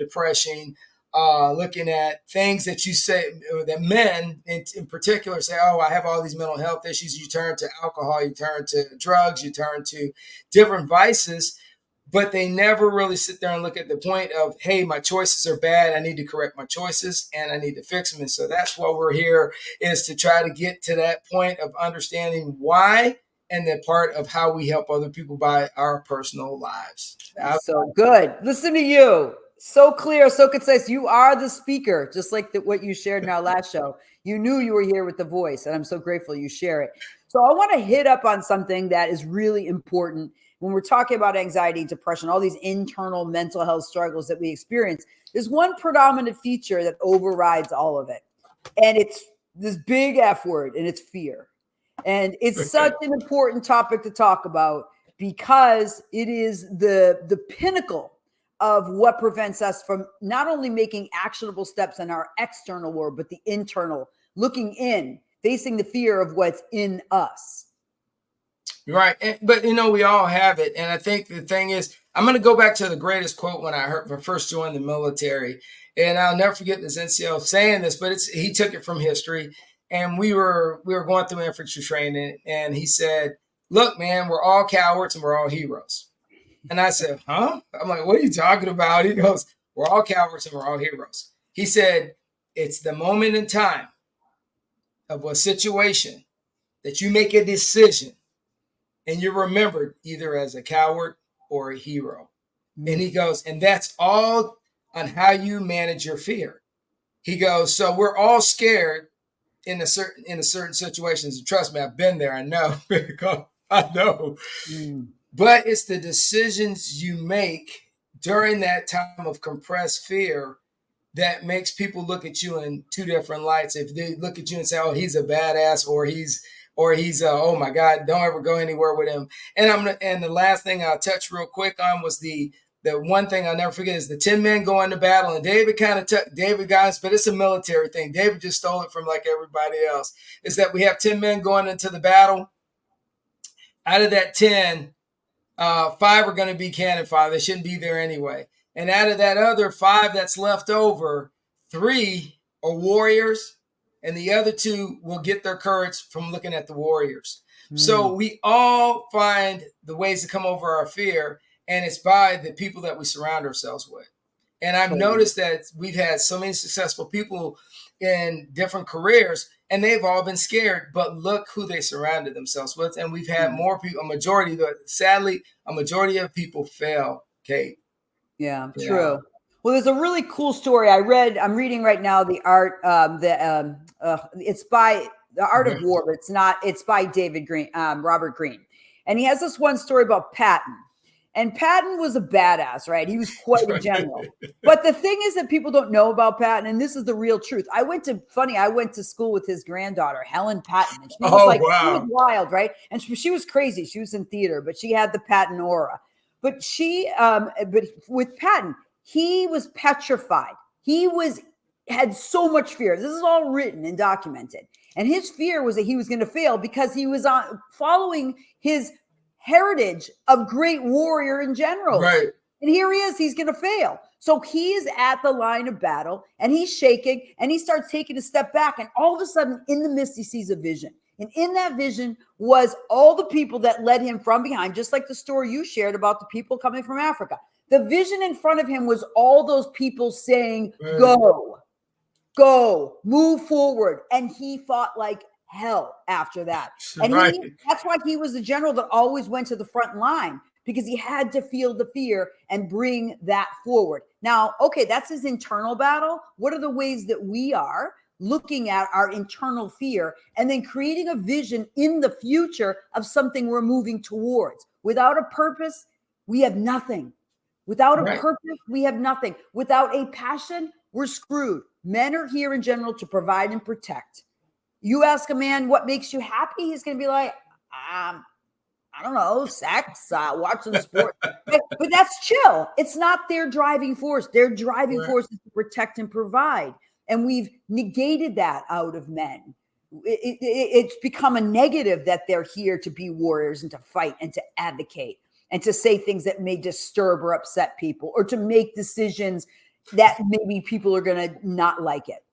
depression, looking at things that you say that men in particular say, oh, I have all these mental health issues. You turn to alcohol, you turn to drugs, you turn to different vices, but they never really sit there and look at the point of, hey, my choices are bad. I need to correct my choices and I need to fix them. And so that's why we're here, is to try to get to that point of understanding why, and then part of how we help other people by our personal lives. So good. Listen to you. So clear, so concise. You are the speaker, just like what you shared in our last show. You knew you were here with the voice, and I'm so grateful you share it. So I want to hit up on something that is really important when we're talking about anxiety, depression, all these internal mental health struggles that we experience. There's one predominant feature that overrides all of it, and it's this big F word, and it's fear. And it's such an important topic to talk about, because it is the pinnacle of what prevents us from not only making actionable steps in our external world, but the internal, looking in, facing the fear of what's in us. Right. But, we all have it. And I think the thing is, I'm going to go back to the greatest quote when I first joined the military. And I'll never forget this NCO saying this, but he took it from history. And we were going through infantry training, and he said, look, man, we're all cowards and we're all heroes. And I said, huh? I'm like, what are you talking about? He goes, we're all cowards and we're all heroes. He said, it's the moment in time of a situation that you make a decision and you're remembered either as a coward or a hero. Mm-hmm. And he goes, and that's all on how you manage your fear. He goes, so we're all scared in a certain situations. And trust me, I've been there. I know. I know. Mm. But it's the decisions you make during that time of compressed fear that makes people look at you in two different lights. If they look at you and say, oh, he's a badass, or he's oh my God, don't ever go anywhere with him. And the last thing I'll touch real quick on was the one thing I'll never forget is the 10 men go into battle, and David David got us, but it's a military thing. David just stole it from like everybody else. Is that we have 10 men going into the battle. Out of that 10, 5 are going to be cannon fodder. They shouldn't be there anyway. And out of that other 5 that's left over, 3 are warriors, and the other 2 will get their courage from looking at the warriors. So we all find the ways to come over our fear, and it's by the people that we surround ourselves with. And I've noticed that we've had so many successful people in different careers, and they've all been scared, but look who they surrounded themselves with. And we've had more people, sadly, a majority of people fail, Kate. Yeah, true. Well, there's a really cool story I'm reading right now, The Art, it's by The Art of War, but it's by David Green, Robert Greene. And he has this one story about Patton. And Patton was a badass, right? He was quite a general. But the thing is that people don't know about Patton, and this is the real truth. I went to school with his granddaughter, Helen Patton. And she was she was wild, right? And she was crazy. She was in theater, but she had the Patton aura. But but with Patton, he was petrified. He had so much fear. This is all written and documented. And his fear was that he was going to fail because he was following his heritage of great warrior and generals. Right. And here he is, he's going to fail. So he is at the line of battle, and he's shaking, and he starts taking a step back. And all of a sudden, in the mist, he sees a vision. And in that vision was all the people that led him from behind, just like the story you shared about the people coming from Africa. The vision in front of him was all those people saying, go, move forward. And he fought like hell after that. And that's why he was the general that always went to the front line, because he had to feel the fear and bring that forward. Now, okay, that's his internal battle. What are the ways that we are looking at our internal fear and then creating a vision in the future of something we're moving towards? Without a purpose, we have nothing. Without a purpose, we have nothing. Without a passion, we're screwed. Men are here in general to provide and protect. You ask a man what makes you happy, he's going to be like, I don't know, sex, watching sport. But that's chill. It's not their driving force. Their driving force is to protect and provide. And we've negated that out of men. It's become a negative that they're here to be warriors and to fight and to advocate and to say things that may disturb or upset people, or to make decisions that maybe people are going to not like it.